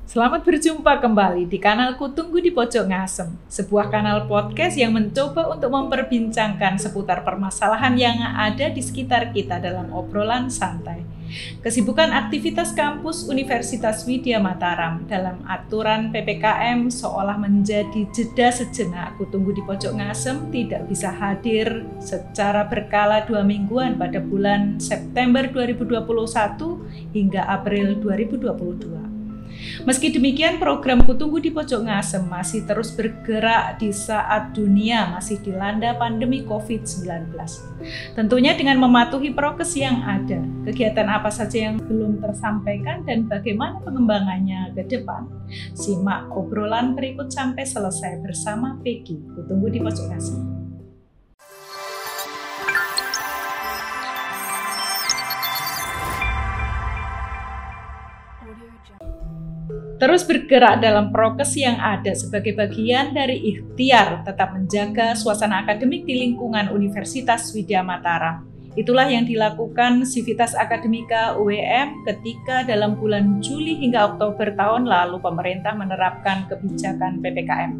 Selamat berjumpa kembali di kanalku Tunggu di Pojok Ngasem, sebuah kanal podcast yang mencoba untuk memperbincangkan seputar permasalahan yang ada di sekitar kita dalam obrolan santai. Kesibukan aktivitas kampus Universitas Widya Mataram dalam aturan PPKM seolah menjadi jeda sejenak. Aku Tunggu di Pojok Ngasem tidak bisa hadir secara berkala 2 mingguan pada bulan September 2021 hingga April 2022. Meski demikian, program Kutunggu di Pojok Ngasem masih terus bergerak di saat dunia masih dilanda pandemi COVID-19. Tentunya dengan mematuhi prokes yang ada, kegiatan apa saja yang belum tersampaikan dan bagaimana pengembangannya ke depan. Simak obrolan berikut sampai selesai bersama Peggy, Kutunggu di Pojok Ngasem. Terus bergerak dalam prokes yang ada sebagai bagian dari ikhtiar tetap menjaga suasana akademik di lingkungan Universitas Widya Mataram. Itulah yang dilakukan Sivitas Akademika UWM ketika dalam bulan Juli hingga Oktober tahun lalu pemerintah menerapkan kebijakan PPKM.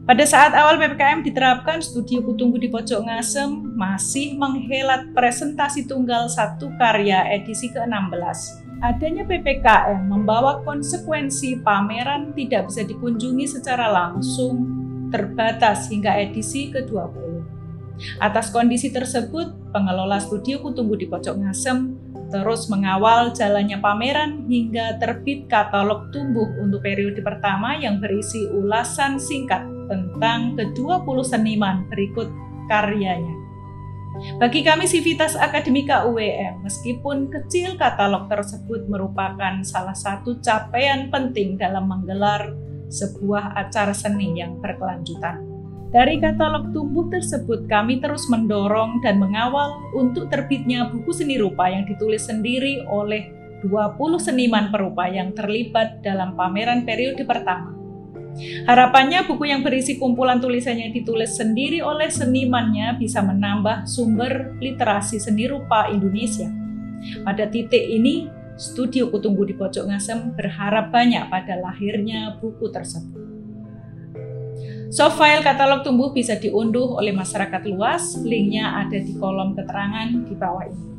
Pada saat awal PPKM diterapkan, Studio Kutunggu di Pojok Ngasem masih menghelat presentasi tunggal satu karya edisi ke-16. Adanya PPKM membawa konsekuensi pameran tidak bisa dikunjungi secara langsung, terbatas hingga edisi ke-20. Atas kondisi tersebut, pengelola Studio Kutunggu di Pojok Ngasem terus mengawal jalannya pameran hingga terbit katalog tumbuh untuk periode pertama yang berisi ulasan singkat tentang ke-20 seniman berikut karyanya. Bagi kami Sivitas Akademika UWM, meskipun kecil, katalog tersebut merupakan salah satu capaian penting dalam menggelar sebuah acara seni yang berkelanjutan. Dari katalog tumbuh tersebut, kami terus mendorong dan mengawal untuk terbitnya buku seni rupa yang ditulis sendiri oleh 20 seniman perupa yang terlibat dalam pameran periode pertama. Harapannya buku yang berisi kumpulan tulisan yang ditulis sendiri oleh senimannya bisa menambah sumber literasi seni rupa Indonesia. Pada titik ini, Studio Kutunggu di Pojok Ngasem berharap banyak pada lahirnya buku tersebut. Soft file katalog tumbuh bisa diunduh oleh masyarakat luas, linknya ada di kolom keterangan di bawah ini.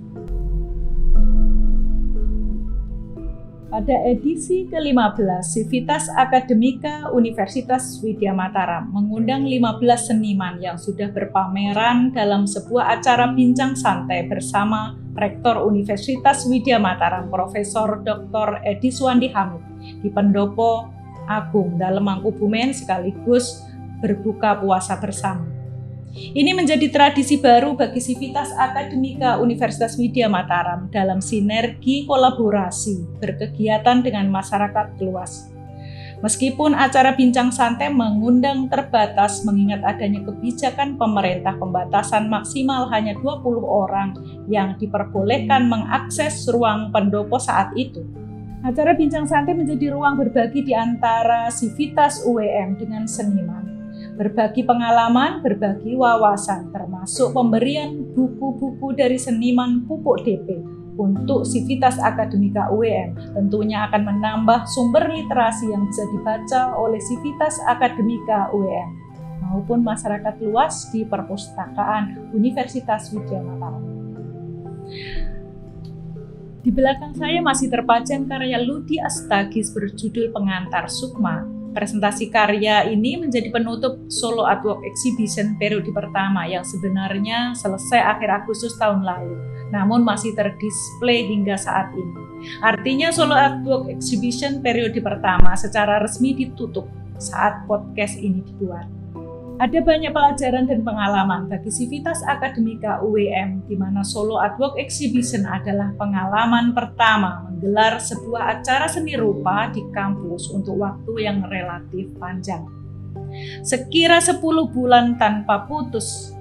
Pada edisi ke-15, Sivitas Akademika Universitas Widya Mataram mengundang 15 seniman yang sudah berpameran dalam sebuah acara bincang santai bersama Rektor Universitas Widya Mataram, Profesor Dr. Edi Suwandi Hamid di Pendopo Agung dalam Mangkubumen sekaligus berbuka puasa bersama. Ini menjadi tradisi baru bagi Sivitas Akademika Universitas Widya Mataram dalam sinergi kolaborasi berkegiatan dengan masyarakat luas. Meskipun acara bincang santai mengundang terbatas mengingat adanya kebijakan pemerintah pembatasan maksimal hanya 20 orang yang diperbolehkan mengakses ruang pendopo saat itu. Acara bincang santai menjadi ruang berbagi di antara Sivitas UWM dengan seniman. Berbagi pengalaman, berbagi wawasan, termasuk pemberian buku-buku dari seniman pupuk DP untuk Sivitas Akademika UWM. Tentunya akan menambah sumber literasi yang bisa dibaca oleh Sivitas Akademika UWM maupun masyarakat luas di perpustakaan Universitas Widya Mataram. Di belakang saya masih terpajang karya Ludi Astagis berjudul Pengantar Sukma. Presentasi karya ini menjadi penutup Solo Artwork Exhibition periode pertama yang sebenarnya selesai akhir Agustus tahun lalu, namun masih terdisplay hingga saat ini. Artinya Solo Artwork Exhibition periode pertama secara resmi ditutup saat podcast ini dibuat. Ada banyak pelajaran dan pengalaman bagi Sivitas Akademika UWM, di mana Solo Artwork Exhibition adalah pengalaman pertama menggelar sebuah acara seni rupa di kampus untuk waktu yang relatif panjang. Sekira 10 bulan tanpa putus,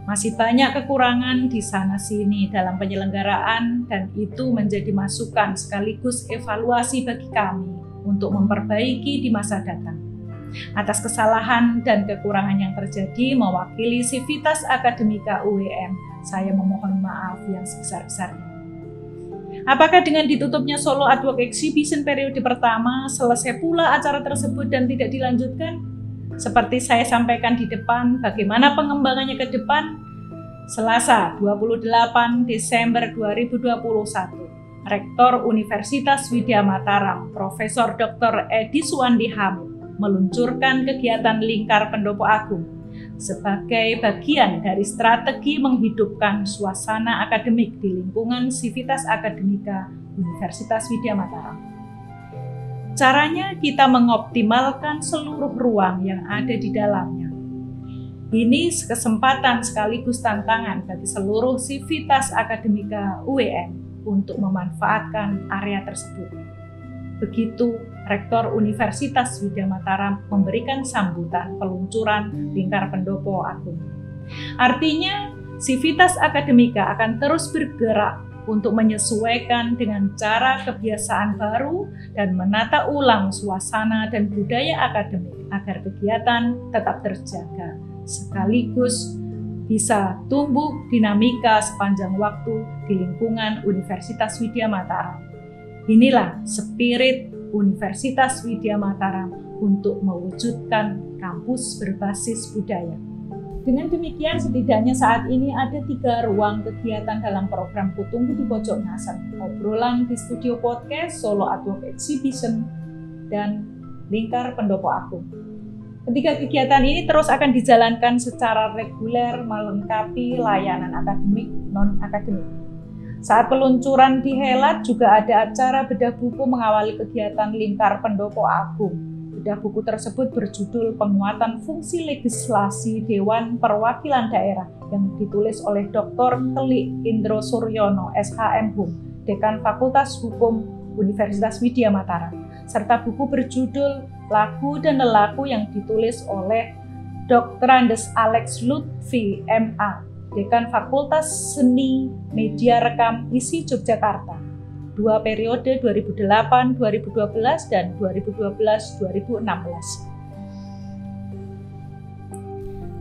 masih banyak kekurangan di sana-sini dalam penyelenggaraan dan itu menjadi masukan sekaligus evaluasi bagi kami untuk memperbaiki di masa datang. Atas kesalahan dan kekurangan yang terjadi, mewakili Sivitas Akademika UWM, saya memohon maaf yang sebesar-besarnya. Apakah dengan ditutupnya Solo Artwork Exhibition periode pertama, selesai pula acara tersebut dan tidak dilanjutkan? Seperti saya sampaikan di depan, bagaimana pengembangannya ke depan? Selasa 28 Desember 2021, Rektor Universitas Widya Mataram, Profesor Dr. Edi Suwandi Hamid, meluncurkan kegiatan Lingkar Pendopo Agung sebagai bagian dari strategi menghidupkan suasana akademik di lingkungan Civitas Akademika Universitas Widya Mataram. Caranya kita mengoptimalkan seluruh ruang yang ada di dalamnya. Ini kesempatan sekaligus tantangan bagi seluruh Civitas Akademika UWM untuk memanfaatkan area tersebut. Begitu Rektor Universitas Widya Mataram memberikan sambutan peluncuran Lingkar Pendopo Agung. Artinya, Civitas Akademika akan terus bergerak untuk menyesuaikan dengan cara kebiasaan baru dan menata ulang suasana dan budaya akademik agar kegiatan tetap terjaga, sekaligus bisa tumbuh dinamika sepanjang waktu di lingkungan Universitas Widya Mataram. Inilah spirit Universitas Widya Mataram untuk mewujudkan kampus berbasis budaya. Dengan demikian, setidaknya saat ini ada 3 ruang kegiatan dalam program Kutunggu di Pojok Ngasem. Obrolan di studio podcast, Solo Artwork Exhibition, dan Lingkar Pendopo Agung. Ketiga kegiatan ini terus akan dijalankan secara reguler melengkapi layanan akademik non-akademik. Saat peluncuran di Helat juga ada acara bedah buku mengawali kegiatan Lingkar Pendopo Agung. Bedah buku tersebut berjudul Penguatan Fungsi Legislasi Dewan Perwakilan Daerah yang ditulis oleh Dr. Telik Indro Suryono, SHM Hum, Dekan Fakultas Hukum Universitas Widya Mataram, serta buku berjudul Lagu dan Lelaku yang ditulis oleh Dr. Andes Alex Lutfi, MA, Dekan Fakultas Seni Media Rekam ISI Yogyakarta, 2 periode 2008-2012 dan 2012-2016.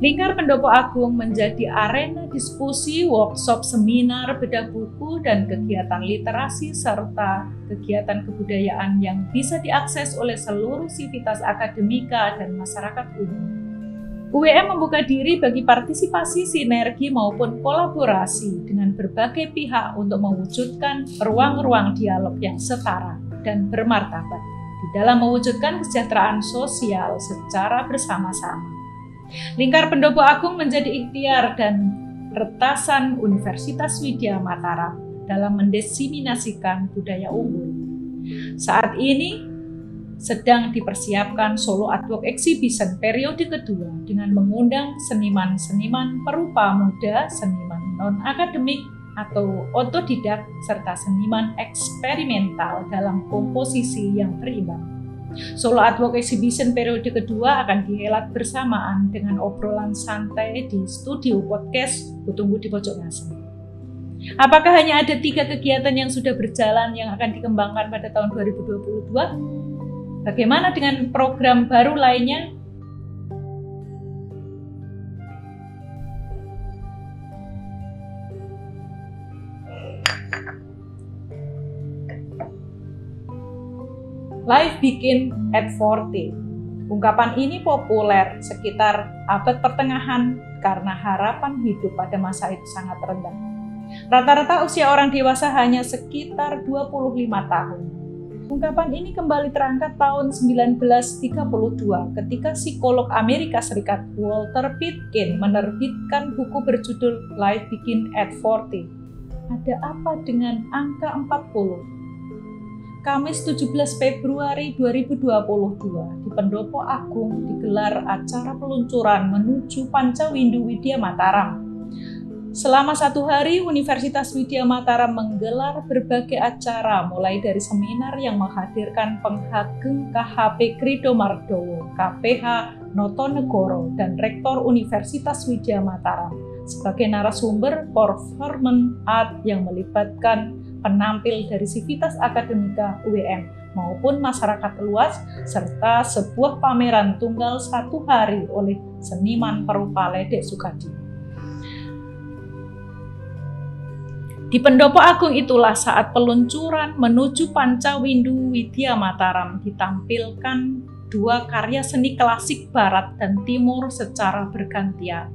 Lingkar Pendopo Agung menjadi arena diskusi, workshop, seminar, bedah buku, dan kegiatan literasi serta kegiatan kebudayaan yang bisa diakses oleh seluruh Civitas Akademika dan masyarakat umum. UWM membuka diri bagi partisipasi, sinergi maupun kolaborasi dengan berbagai pihak untuk mewujudkan ruang-ruang dialog yang setara dan bermartabat di dalam mewujudkan kesejahteraan sosial secara bersama-sama. Lingkar Pendopo Agung menjadi ikhtiar dan retasan Universitas Widya Mataram dalam mendiseminasikan budaya unggul. Saat ini sedang dipersiapkan Solo Artwork Exhibition periode kedua dengan mengundang seniman-seniman perupa muda, seniman non-akademik atau otodidak, serta seniman eksperimental dalam komposisi yang berimbang. Solo Artwork Exhibition periode kedua akan dihelat bersamaan dengan obrolan santai di studio podcast Kutunggu di Pojok Ngasem. Apakah hanya ada 3 kegiatan yang sudah berjalan yang akan dikembangkan pada tahun 2022? Bagaimana dengan program baru lainnya? Life begin at 40. Ungkapan ini populer sekitar abad pertengahan karena harapan hidup pada masa itu sangat rendah. Rata-rata usia orang dewasa hanya sekitar 25 tahun. Ungkapan ini kembali terangkat tahun 1932 ketika psikolog Amerika Serikat Walter Pitkin menerbitkan buku berjudul Life Begin at 40. Ada apa dengan angka 40? Kamis 17 Februari 2022 di Pendopo Agung digelar acara peluncuran menuju Pancawindu Widya Mataram. Selama 1 hari, Universitas Widya Mataram menggelar berbagai acara mulai dari seminar yang menghadirkan Penghageng KHP Krido Mardowo, KPH Notonegoro, dan Rektor Universitas Widya Mataram sebagai narasumber performance art yang melibatkan penampil dari Civitas Akademika UWM maupun masyarakat luas, serta sebuah pameran tunggal 1 hari oleh seniman perupa Ledek Sukadi. Di Pendopo Agung itulah saat peluncuran menuju Pancawindu Widya Mataram ditampilkan dua karya seni klasik Barat dan Timur secara bergantian.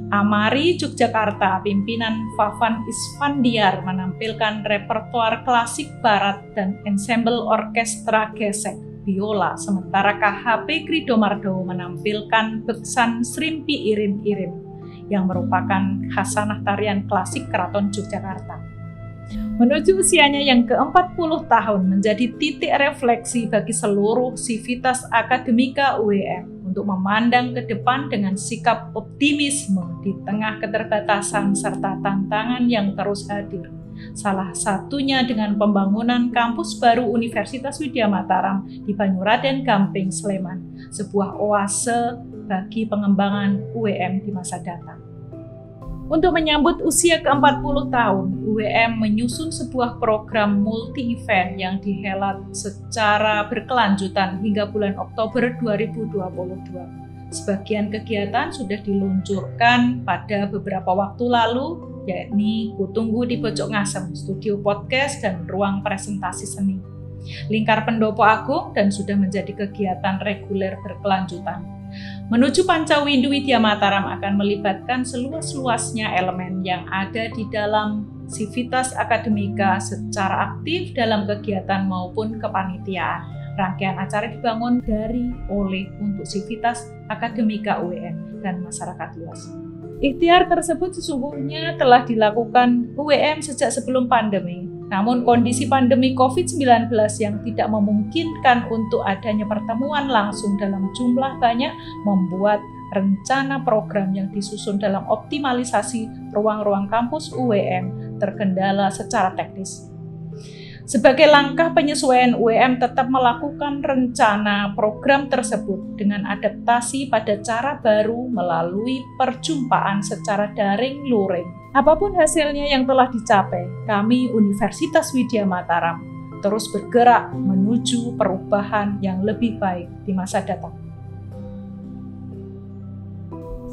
Amari Yogyakarta pimpinan Vavan Isfandiar menampilkan repertoar klasik Barat dan ensemble orkestra gesek biola, sementara KHP Kridomardowo menampilkan beksan Srimpi Irim-Irim yang merupakan khasanah tarian klasik Keraton Yogyakarta. Menuju usianya yang ke-40 tahun menjadi titik refleksi bagi seluruh sivitas akademika UIM untuk memandang ke depan dengan sikap optimisme di tengah keterbatasan serta tantangan yang terus hadir. Salah satunya dengan pembangunan kampus baru Universitas Widya Mataram di Banyuraden Gamping, Sleman, sebuah oase bagi pengembangan UIM di masa datang. Untuk menyambut usia ke-40 tahun, UIM menyusun sebuah program multi-event yang dihelat secara berkelanjutan hingga bulan Oktober 2022. Sebagian kegiatan sudah diluncurkan pada beberapa waktu lalu, yakni Kutunggu di Pojok Ngasem, studio podcast dan ruang presentasi seni. Lingkar Pendopo Agung dan sudah menjadi kegiatan reguler berkelanjutan. Menuju Pancawindu Widya Mataram akan melibatkan seluas-luasnya elemen yang ada di dalam sivitas akademika secara aktif dalam kegiatan maupun kepanitiaan. Rangkaian acara dibangun dari, oleh, untuk sivitas akademika UIM dan masyarakat luas. Ikhtiar tersebut sesungguhnya telah dilakukan UIM sejak sebelum pandemi. Namun kondisi pandemi COVID-19 yang tidak memungkinkan untuk adanya pertemuan langsung dalam jumlah banyak membuat rencana program yang disusun dalam optimalisasi ruang-ruang kampus UIM terkendala secara teknis. Sebagai langkah penyesuaian, UIM tetap melakukan rencana program tersebut dengan adaptasi pada cara baru melalui perjumpaan secara daring luring. Apapun hasilnya yang telah dicapai, kami Universitas Widya Mataram terus bergerak menuju perubahan yang lebih baik di masa datang.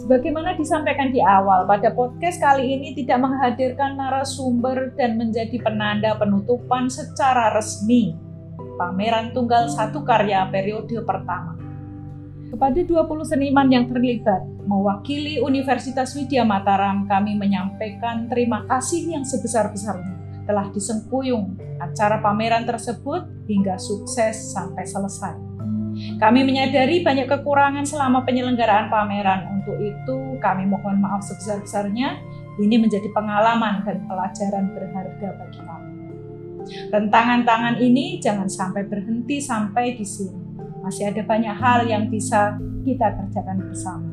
Sebagaimana disampaikan di awal, pada podcast kali ini tidak menghadirkan narasumber dan menjadi penanda penutupan secara resmi pameran tunggal satu karya periode pertama. Kepada 20 seniman yang terlibat, mewakili Universitas Widya Mataram, kami menyampaikan terima kasih yang sebesar-besarnya telah disengkuyung acara pameran tersebut hingga sukses sampai selesai. Kami menyadari banyak kekurangan selama penyelenggaraan pameran. Untuk itu, kami mohon maaf sebesar-besarnya. Ini menjadi pengalaman dan pelajaran berharga bagi kami. Rentangan ini jangan sampai berhenti sampai di sini. Masih ada banyak hal yang bisa kita kerjakan bersama.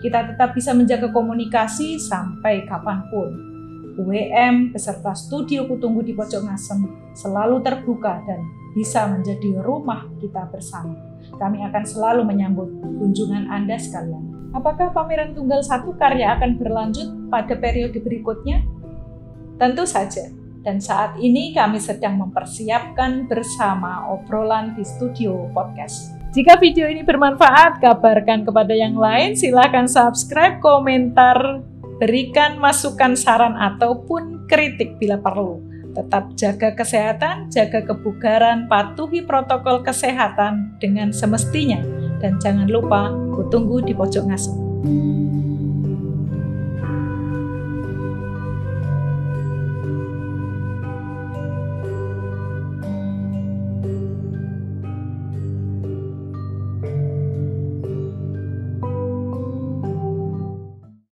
Kita tetap bisa menjaga komunikasi sampai kapanpun. UIM beserta studio Kutunggu di Pojok Ngasem selalu terbuka dan bisa menjadi rumah kita bersama. Kami akan selalu menyambut kunjungan Anda sekalian. Apakah pameran tunggal satu karya akan berlanjut pada periode berikutnya? Tentu saja. Dan saat ini kami sedang mempersiapkan bersama obrolan di studio podcast. Jika video ini bermanfaat, kabarkan kepada yang lain. Silakan subscribe, komentar, berikan masukan, saran, ataupun kritik bila perlu. Tetap jaga kesehatan, jaga kebugaran, patuhi protokol kesehatan dengan semestinya. Dan jangan lupa, Kutunggu di Pojok Ngasem.